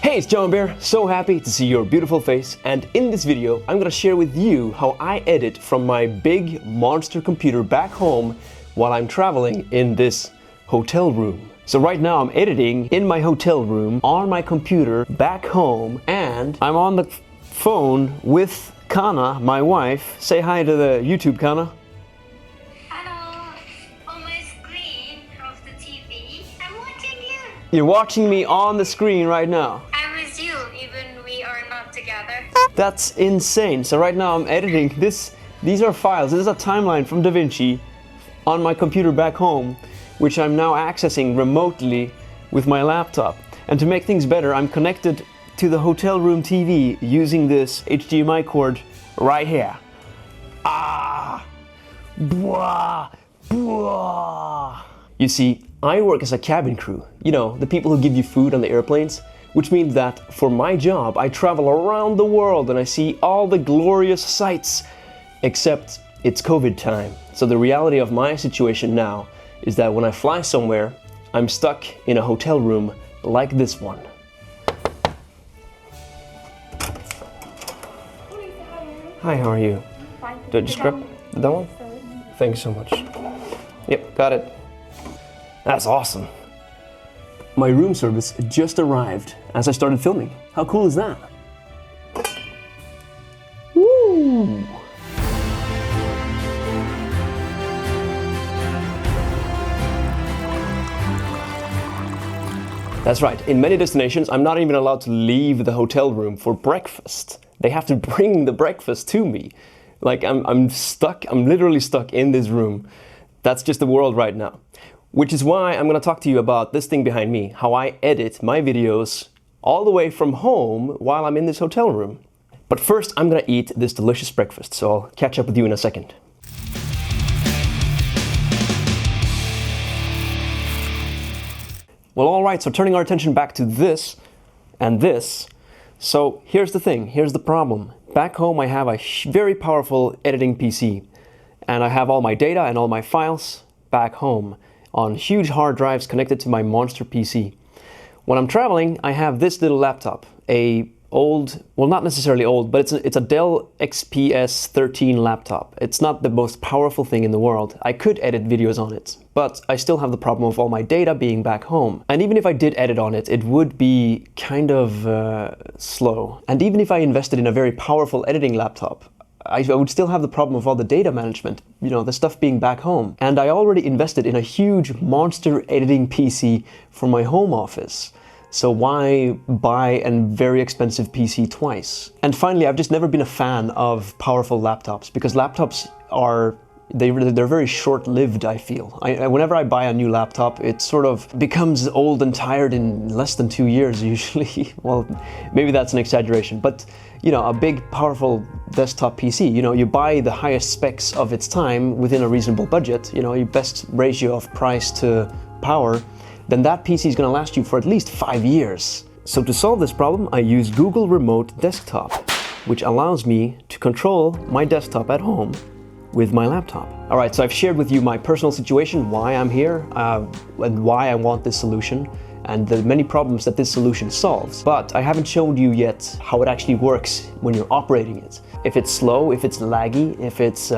Hey, it's John Bear. So happy to see your beautiful face, and in this video I'm gonna share with you how I edit from my big monster computer back home while I'm traveling in this hotel room. So right now I'm editing in my hotel room on my computer back home, and I'm on the phone with Kana, my wife. Say hi to the YouTube, Kana. Hello, on my screen of the TV, I'm watching you. You're watching me on the screen right now. I'm with you, even we are not together. That's insane. So right now I'm editing this. These are files. This is a timeline from DaVinci on my computer back home, which I'm now accessing remotely with my laptop. And to make things better, I'm connected to the hotel room TV using this HDMI cord right here. Ah! Bwah! Bwah! You see, I work as a cabin crew. You know, the people who give you food on the airplanes. Which means that for my job, I travel around the world and I see all the glorious sights. Except it's COVID time. So the reality of my situation now is that when I fly somewhere, I'm stuck in a hotel room like this one. Hi, how are you? Fine. Do I just grab that one? Thanks so much. Yep, got it. That's awesome. My room service just arrived as I started filming. How cool is that? Woo! That's right, in many destinations I'm not even allowed to leave the hotel room for breakfast. They have to bring the breakfast to me. Like I'm stuck, I'm literally stuck in this room. That's just the world right now. Which is why I'm gonna talk to you about this thing behind me, how I edit my videos all the way from home while I'm in this hotel room. But first I'm gonna eat this delicious breakfast, so I'll catch up with you in a second. Well, all right, so turning our attention back to this and this. So here's the thing, here's the problem. Back home I have a very powerful editing PC, and I have all my data and all my files back home on huge hard drives connected to my monster PC. When I'm traveling, I have this little laptop, a old, well, not necessarily old, but it's a Dell XPS 13 laptop. It's not the most powerful thing in the world. I could edit videos on it, but I still have the problem of all my data being back home. And even if I did edit on it, it would be kind of slow. And even if I invested in a very powerful editing laptop, I would still have the problem of all the data management, you know, the stuff being back home. And I already invested in a huge monster editing PC for my home office. So why buy a very expensive PC twice? And finally, I've just never been a fan of powerful laptops, because laptops are, they're very short-lived, I feel. Whenever I buy a new laptop, it sort of becomes old and tired in less than 2 years usually. Well, maybe that's an exaggeration, but you know, a big, powerful desktop PC, you know, you buy the highest specs of its time within a reasonable budget, you know, your best ratio of price to power, then that PC is gonna last you for at least 5 years. So to solve this problem, I use Google Remote Desktop, which allows me to control my desktop at home with my laptop. All right, so I've shared with you my personal situation, why I'm here, and why I want this solution, and the many problems that this solution solves. But I haven't shown you yet how it actually works when you're operating it. If it's slow, if it's laggy, if it's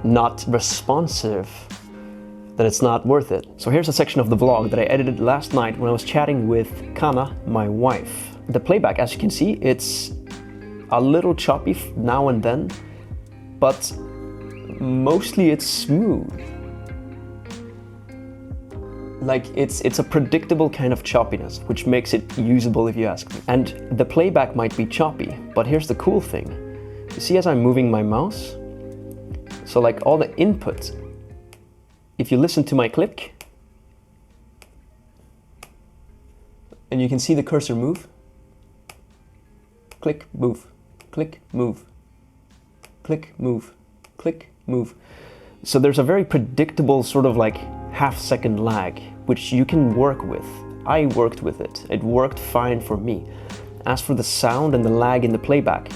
not responsive, then it's not worth it. So here's a section of the vlog that I edited last night when I was chatting with Kana, my wife. The playback, as you can see, it's a little choppy now and then, but mostly it's smooth. Like it's a predictable kind of choppiness, which makes it usable if you ask me. And the playback might be choppy, but here's the cool thing. You see as I'm moving my mouse? So like all the input, if you listen to my click, and you can see the cursor move, click, move, click, move, click, move, click, move. So there's a very predictable sort of like half-second lag, which you can work with. I worked with it. It worked fine for me. As for the sound and the lag in the playback,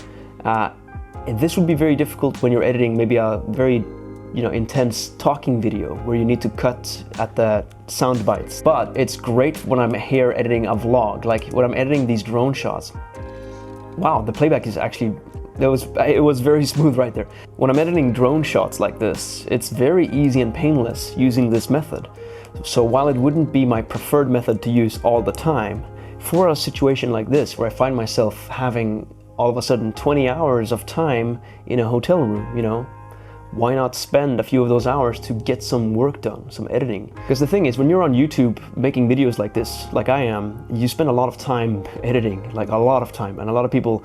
this would be very difficult when you're editing maybe a very intense talking video where you need to cut at the sound bites. But it's great when I'm here editing a vlog, like when I'm editing these drone shots. Wow, the playback is actually, it was very smooth right there. When I'm editing drone shots like this, it's very easy and painless using this method. So while it wouldn't be my preferred method to use all the time, for a situation like this where I find myself having all of a sudden 20 hours of time in a hotel room, why not spend a few of those hours to get some work done, some editing? Because the thing is, when you're on YouTube making videos like this, like I am, you spend a lot of time editing, like a lot of time, and a lot of people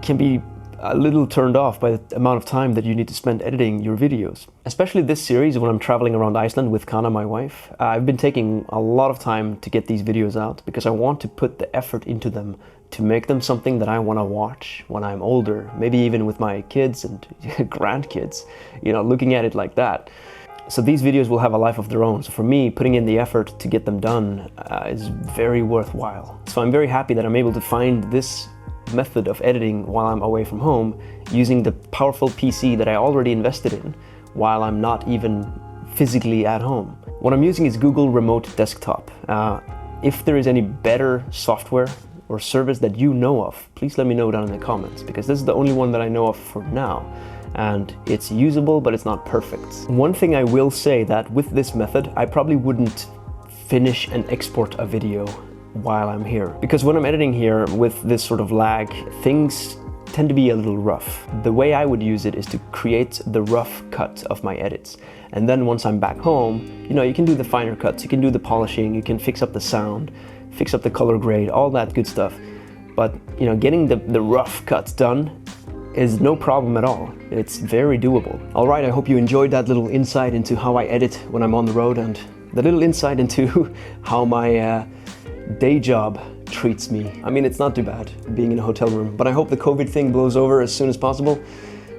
can be a little turned off by the amount of time that you need to spend editing your videos. Especially this series, when I'm traveling around Iceland with Kana, my wife, I've been taking a lot of time to get these videos out because I want to put the effort into them to make them something that I want to watch when I'm older, maybe even with my kids and grandkids, looking at it like that. So these videos will have a life of their own. So for me, putting in the effort to get them done is very worthwhile. So I'm very happy that I'm able to find this method of editing while I'm away from home using the powerful PC that I already invested in while I'm not even physically at home. What I'm using is Google Remote Desktop. If there is any better software or service that you know of, please let me know down in the comments, because this is the only one that I know of for now. And it's usable, but it's not perfect. One thing I will say that with this method, I probably wouldn't finish and export a video while I'm here. Because when I'm editing here with this sort of lag, things tend to be a little rough. The way I would use it is to create the rough cut of my edits. And then once I'm back home, you can do the finer cuts, you can do the polishing, you can fix up the sound, fix up the color grade, all that good stuff. But getting the rough cuts done is no problem at all. It's very doable. All right, I hope you enjoyed that little insight into how I edit when I'm on the road, and the little insight into how my day job treats me. I mean, it's not too bad being in a hotel room, but I hope the COVID thing blows over as soon as possible,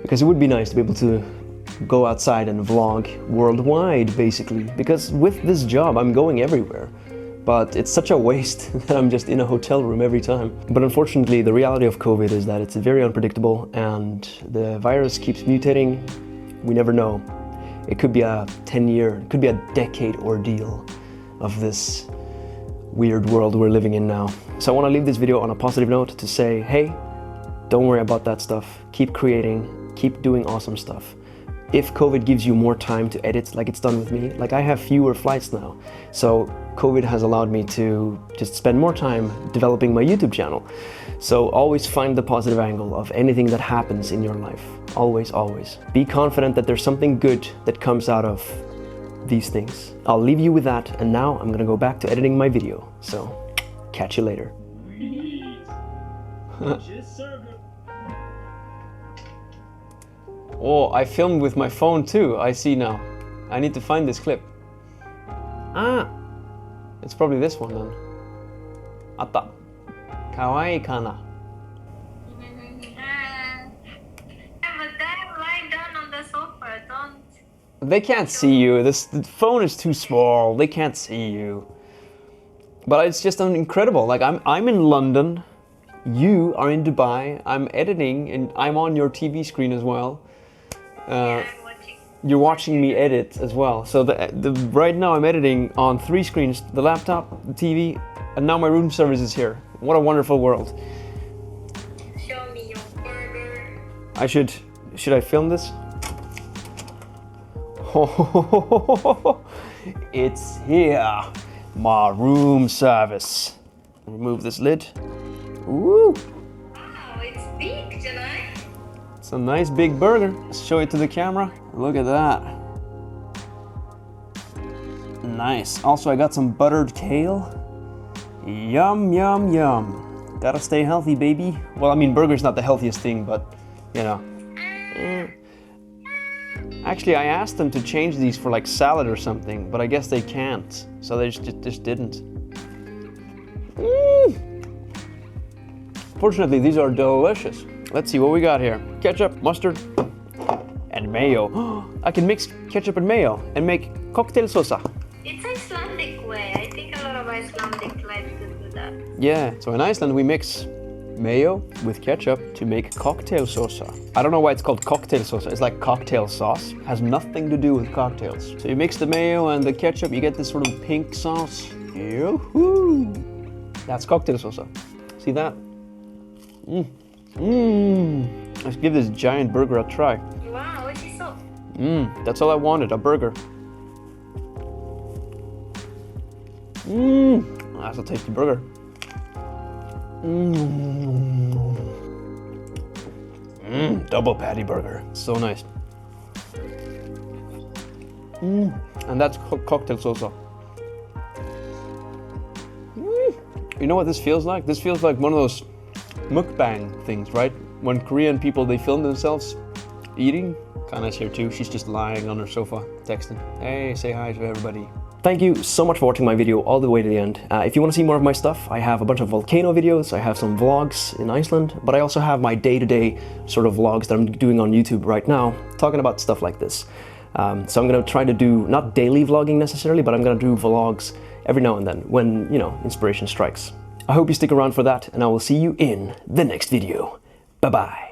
because it would be nice to be able to go outside and vlog worldwide, basically. Because with this job, I'm going everywhere. But it's such a waste that I'm just in a hotel room every time. But unfortunately, the reality of COVID is that it's very unpredictable and the virus keeps mutating. We never know. It could be a 10-year, it could be a decade ordeal of this weird world we're living in now. So I want to leave this video on a positive note to say, hey, don't worry about that stuff. Keep creating, keep doing awesome stuff. If COVID gives you more time to edit like it's done with me, like I have fewer flights now. So COVID has allowed me to just spend more time developing my YouTube channel. So always find the positive angle of anything that happens in your life. Always, always. Be confident that there's something good that comes out of these things. I'll leave you with that, and now I'm gonna go back to editing my video. So, catch you later. Oh, I filmed with my phone too, I see now. I need to find this clip. Ah! It's probably this one then. Atta. Kawaii kana. But then lie down on the sofa, don't. They can't see you. The phone is too small. They can't see you. But it's just incredible. Like I'm in London. You are in Dubai. I'm editing and I'm on your TV screen as well. Yeah, I'm watching. You're watching me edit as well. So right now I'm editing on 3 screens, the laptop, the TV, and now my room service is here. What a wonderful world. Show me your burger. Should I film this? It's here, my room service. Remove this lid. Ooh, Wow, it's big, Janai. it's a nice big burger. Let's show it to the camera. Look at that. Nice. Also, I got some buttered kale. Yum, yum, yum. Gotta stay healthy, baby. Well, I mean, burger's not the healthiest thing, but, you know. Actually, I asked them to change these for like salad or something, but I guess they can't. So they just didn't. Fortunately, these are delicious. Let's see what we got here. Ketchup, mustard, and mayo. I can mix ketchup and mayo and make cocktail salsa. It's Icelandic way. I think a lot of Icelandic like to do that. Yeah, so in Iceland we mix mayo with ketchup to make cocktail salsa. I don't know why it's called cocktail salsa. It's like cocktail sauce. It has nothing to do with cocktails. So you mix the mayo and the ketchup, you get this sort of pink sauce. Yoo-hoo! That's cocktail salsa. See that? Let's give this giant burger a try. Wow, what is so? That's all I wanted, a burger. That's a tasty burger. Double patty burger. So nice. And that's cocktail salsa. You know what this feels like? This feels like one of those mukbang things, right? When Korean people, they film themselves eating. Kana's here too. She's just lying on her sofa, texting. Hey, say hi to everybody. Thank you so much for watching my video all the way to the end. If you want to see more of my stuff, I have a bunch of volcano videos, I have some vlogs in Iceland, but I also have my day-to-day sort of vlogs that I'm doing on YouTube right now, talking about stuff like this. So I'm going to try to do, not daily vlogging necessarily, but I'm going to do vlogs every now and then when, you know, inspiration strikes. I hope you stick around for that, and I will see you in the next video. Bye-bye.